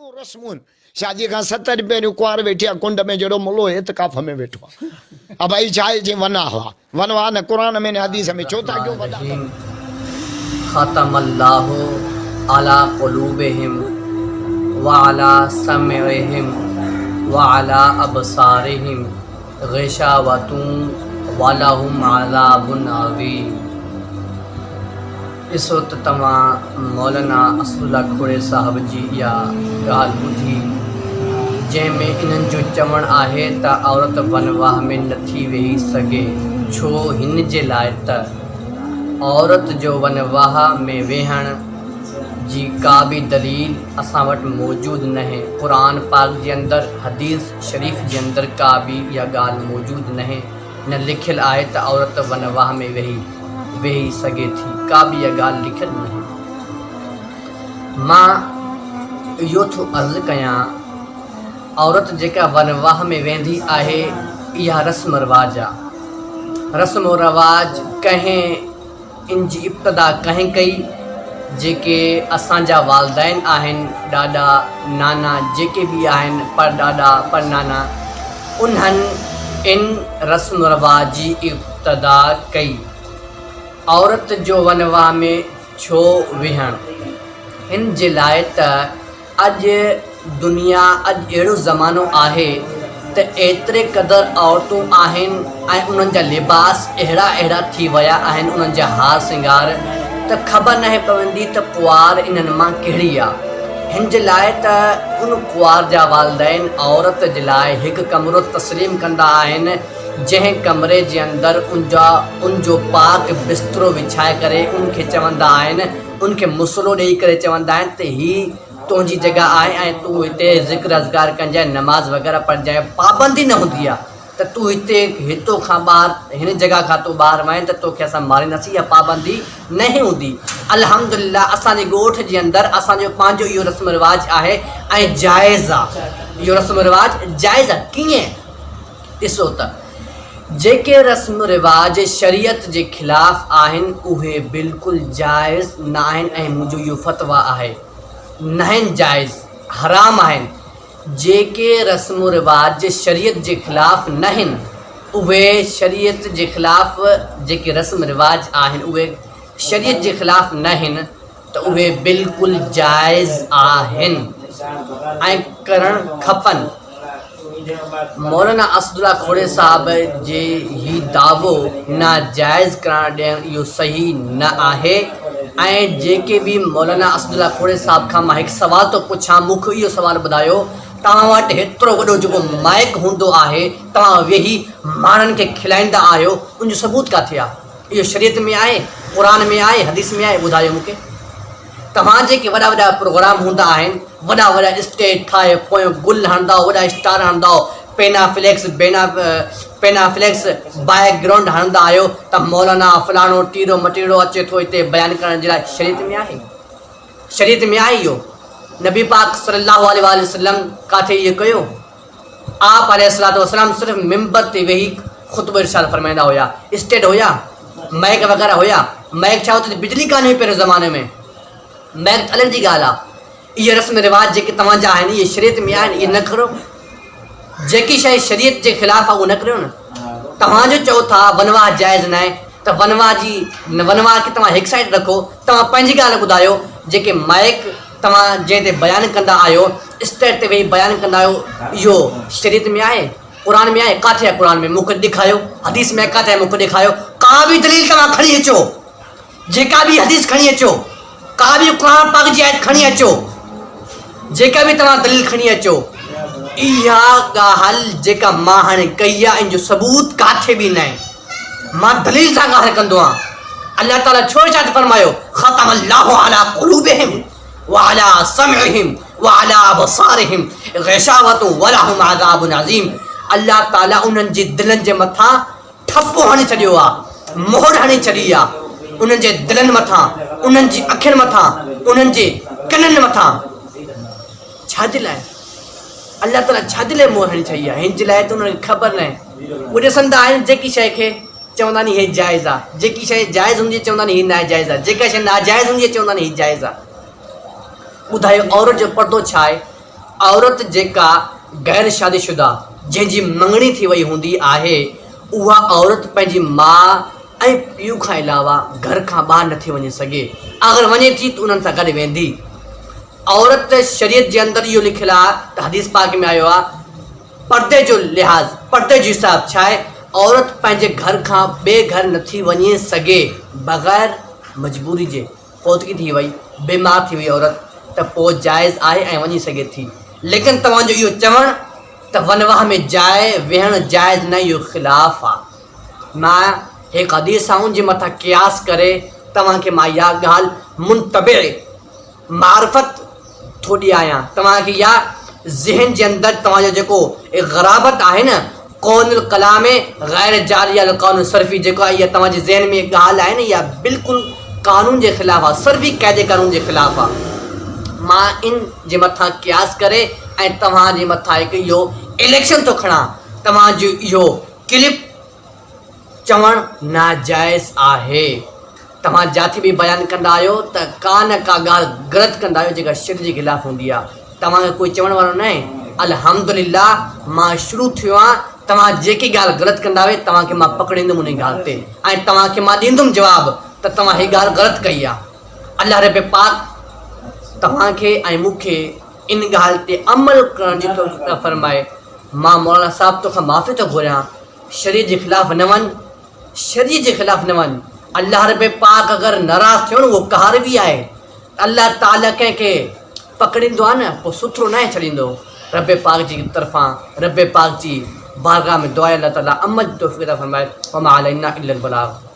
रस्मुन शादी का 70 पहिरियों कुआर वेठी आहे कुंड में जहिड़ो मुलो एतकाफ़ में वेठो आहे। अब भाई चाहे जी वना हुआ वनवा न कुरान में न हदीस में छो था क्यों वॾा ख़तमल्लाहु अला क़ुलूबिहिम व अला समइहिम व अला अबसारिहिम ग़िशावतुन व लहुम अज़ाबुन अज़ीम। इस वक्त तव्हां मौलाना असदुल्ला खोड़े साहब जी इहा ॻाल्हि ॿुधी जंहिंमें इन्हनि जो चवणु आहे त औरत वनवाह में नथी वेही सघे। छो? हिन जे लाइ त औरत जो वनवाह में वेहण जी का बि दलील असां वटि मौजूदु न आहे। क़ुरान पाक जे अंदरि हदीस शरीफ़ जे अंदरि का बि इहा ॻाल्हि मौजूदु न आहे, न लिखियलु आहे त औरत वनवाह में वेही सघे थी। का बि इहा ॻाल्हि लिखियलु न आहे। मां इहो थो अर्ज़ु कयां औरत जेका वनवाह में वेंदी आहे इहा रस्म रिवाज आहे। रस्म रिवाज कंहिं इन जी इब्तिदा कंहिं कई? जेके असांजा वालदैन आहिनि, ॾाॾा नाना जेके बि आहिनि, पर ॾाॾा पर नाना, उन्हनि इन रस्म रिवाज जी इब्तिदा कई। औरत जो वनवाह में छो वेहण? हिन जे लाइ त अॼु दुनिया अहिड़ो ज़मानो आहे त एतिरे क़दुरु औरतूं आहिनि ऐं उन्हनि जा लिबास अहिड़ा थी विया आहिनि, उन्हनि जा हार सिंगार त ख़बर न पवंदी त कुंवार इन्हनि मां कहिड़ी आहे। हिन जे लाइ त उन कुंवार जा वालदैन औरत जे लाइ हिकु कमरो तस्लीम कंदा आहिनि, जंहिं कमरे जे अंदरि उनजो पाक बिस्तरो विछाए करे उनखे चवंदा आहिनि, उनखे मुसलो ॾेई करे चवंदा आहिनि त हीअ तुंहिंजी जॻह आहे ऐं तूं हिते ज़िक्र अज़कार कजांइ, नमाज़ वग़ैरह पढ़जांइ। पाबंदी न हूंदी आहे त तूं हितां खां ॿाहिरि हिन जॻह खां तूं ॿाहिरि वञ त तोखे असां मारींदासीं, इहा पाबंदी न हूंदी। अल्हम्दुलिल्लाह असांजे ॻोठ जे अंदरि असांजो पंहिंजो इहो रस्म रिवाज आहे ऐं जाइज़ आहे। इहो रस्म रिवाज जाइज़ आहे। कीअं? ॾिसो त जेके रस्म रिवाज शरीयत जे ख़िलाफ़ आहिनि उहे बिल्कुलु जाइज़ न आहिनि ऐं मुंहिंजो इहो फ़तवा आहे, न आहिनि जाइज़, हराम आहिनि। जेके रस्म रिवाज शरीयत जे ख़िलाफ़ न आहिनि उहे शरीयत जे ख़िलाफ़, जेके रस्म रिवाज आहिनि उहे शरीयत जे ख़िलाफ़ न आहिनि त उहे बिल्कुलु जाइज़ आहिनि ऐं करणु खपनि। मौलाना असदुल्ला खोड़े साहब जे ही दावो नाजाइज़ करार ॾियणु इहो सही न आहे। ऐं जेके बि मौलाना असदुल्ला खोड़े साहब खां मां हिकु सुवाल थो पुछां, मूंखे इहो सुवालु ॿुधायो, तव्हां वटि हेतिरो वॾो जेको माइक हूंदो आहे तव्हां वेही माण्हुनि खे खिलाईंदा आहियो, उनजो सबूत किथे आहे? इहो शरीयत में आहे, क़ुरान में आहे, हदीस में आहे? ॿुधायो मूंखे। तव्हां जेके वॾा वॾा प्रोग्राम हूंदा आहिनि, वॾा वॾा स्टेज ठाहे पोयों गुल हणंदा, वॾा स्टार हणंदा, पेनाफ्लेक्स बैकग्राउंड हणंदा आहियो त मौलाना फलाणो टीरो मटीरो अचे थो हिते बयानु करण जे लाइ। शरीयत में आहे? शरीयत में आहे इहो? नबी पाक सल्लल्लाहु अलैहि वसल्लम किथे इहो कयो? आप अलैहिस्सलातु वस्सलाम सिर्फ़ु मिंबर ते वेही ख़ुतबो इरशाद फरमाईंदा हुया। स्टेज हुया, माइक वग़ैरह हुया? माइक छा हुते बिजली कान हुई पहिरियों ज़माने में, माइक अलॻि जी ॻाल्हि आहे। इहे रस्म रिवाज जेके तव्हांजा आहिनि इहे शरीयत में आहिनि, इहे न करो। जेकी शइ शरीयत जे ख़िलाफ़ आहे उहो न करियो न। तव्हांजो चओ था वनवाह जाइज़ न आहे त वनवाह खे तव्हां हिकु साइड रखो। तव्हां पंहिंजी ॻाल्हि ॿुधायो। जेके माइक तव्हां जंहिं ते बयानु कंदा आहियो, स्टेज ते वेही बयानु कंदा आहियो, इहो शरीयत में आहे? क़ुरान में आहे? किथे आहे क़ुरान में? मूंखे ॾेखारियो। हदीस में किथे आहे? मूंखे ॾेखारियो। का बि दलील तव्हां खणी अचो, जेका बि हदीस खणी अचो, का बि क़ुरान पाक जी आयत खणी अचो, जेका बि तव्हां दलील खणी अचो, इहा ॻाल्हि जेका मां हाणे कई आहे इन जो सबूत किथे बि न आहे। मां दलील सां ॻाल्हि कंदो आहियां। अल्लाह ताला छो इरशाद फरमायो ख़तमल्लाहु अला क़ुलूबिहिम व अला समइहिम व अला अबसारिहिम ग़िशावतुन व लहुम अज़ाबुन अज़ीम। अल्लाह ताला उन्हनि जे दिलनि जे मथां ठपो हणी छॾियो आहे, मोहर हणी छॾी आहे, उन्हनि जे दिलनि मथां, उन्हनि जी अखियुनि मथां, उन्हनि जे कननि मथां। छाजे लाइ? अल्लाह ताला छाजे लाइ मोहर हणी छॾी आहे? हिन जे लाइ त उन्हनि खे ख़बर न आहे। उहे ॾिसंदा आहिनि जेकी शइ खे चवंदा आहिनि हीअ जाइज़ आहे, जेकी शइ जाइज़ हूंदी आहे चवंदा आहिनि हीअ नाजाइज़ आहे, जेका शइ नाजाइज़ हूंदी आहे चवंदा आहिनि हीअ जाइज़ आहे। ॿुधायो औरत जो पर्दो छा आहे? औरत जेका गैर शादीशुदा जंहिंजी मंगणी थी वई हूंदी आहे उहा औरत पंहिंजी माउ ऐं पीउ खां अलावा घर खां ॿाहिरि नथी वञी सघे। अगरि वञे थी त उन्हनि सां गॾु वेंदी। औरत शरीयत जे अंदरि इहो लिखियलु आहे त हदीस पाक में आयो आहे पर्दे जो लिहाज़, पर्दे जो हिसाब छा आहे, औरत पंहिंजे घर खां ॿिए घर नथी वञी सघे बग़ैर मजबूरी जे। फौतगी थी वई, बीमार थी वई औरत त पोइ जाइज़ आहे ऐं वञी सघे थी। लेकिन तव्हांजो इहो चवणु त वनवाह में जाइ वेहणु जाइज़ न, इहो ख़िलाफ़ु आहे। मां हिकु हदीस आऊं जे मथां क़ियास करे तव्हांखे मां इहा ॻाल्हि मुंतबे मार्फत थो ॾियां। तव्हांखे इहा ज़हन जे अंदरि तव्हांजो जेको ग़राबत आहे न, क़ौनुल कलाम गैर जारी अल क़ानून सर्फ़ी जेको आहे, इहा तव्हांजे ज़हन में ॻाल्हि आहे न, इहा बिल्कुलु कानून जे ख़िलाफ़ु आहे, सर्फ़ी क़ाइदे कानून जे ख़िलाफ़ु आहे। मां इन जे मथां क़ियास करे ऐं तव्हांजे मथां हिकु इहो इलेक्शन थो खणा, तव्हांजो इहो क्लिप चवणु नाजाइज़ आहे। तव्हां जाथे बि बयानु कंदा आहियो त का न का ॻाल्हि ग़लति कंदा आहियो जेका शरीयत जे ख़िलाफ़ु हूंदी आहे। तव्हांखे कोई चवण वारो न आहे। अल्हम्दुलिल्लाह मां शुरू थियो आहियां, तव्हां जेकी ॻाल्हि ग़लति कंदा हुए तव्हांखे मां पकड़ींदुमि उन ॻाल्हि ते ऐं तव्हांखे मां ॾींदुमि जवाबु त तव्हां हीअ ॻाल्हि ग़लति कई आहे। अल्लाह रब पाक तव्हांखे ऐं मूंखे इन ॻाल्हि ते अमल करण जी तौफ़ीक़ फ़रमाए। मां मौलाना साहिब तोखां माफ़ी थो घुरियां, शरीयत जे ख़िलाफ़ु न वञ, शरीयत जे ख़िलाफ़ु न वञ। अल्लाह रब पाक अगरि नाराज़ थियो न उहो कहर बि आहे। अल्लाह ताला कंहिंखे पकड़ींदो आहे न पोइ सुथरो न छॾींदो। रब पाक जी तरफ़ां रब पाक जी बारगाह में दुआ अल्लाह ताला अमल जी तौफ़ीक़ फ़रमाए। वमा अलैना इल्लल बलाग।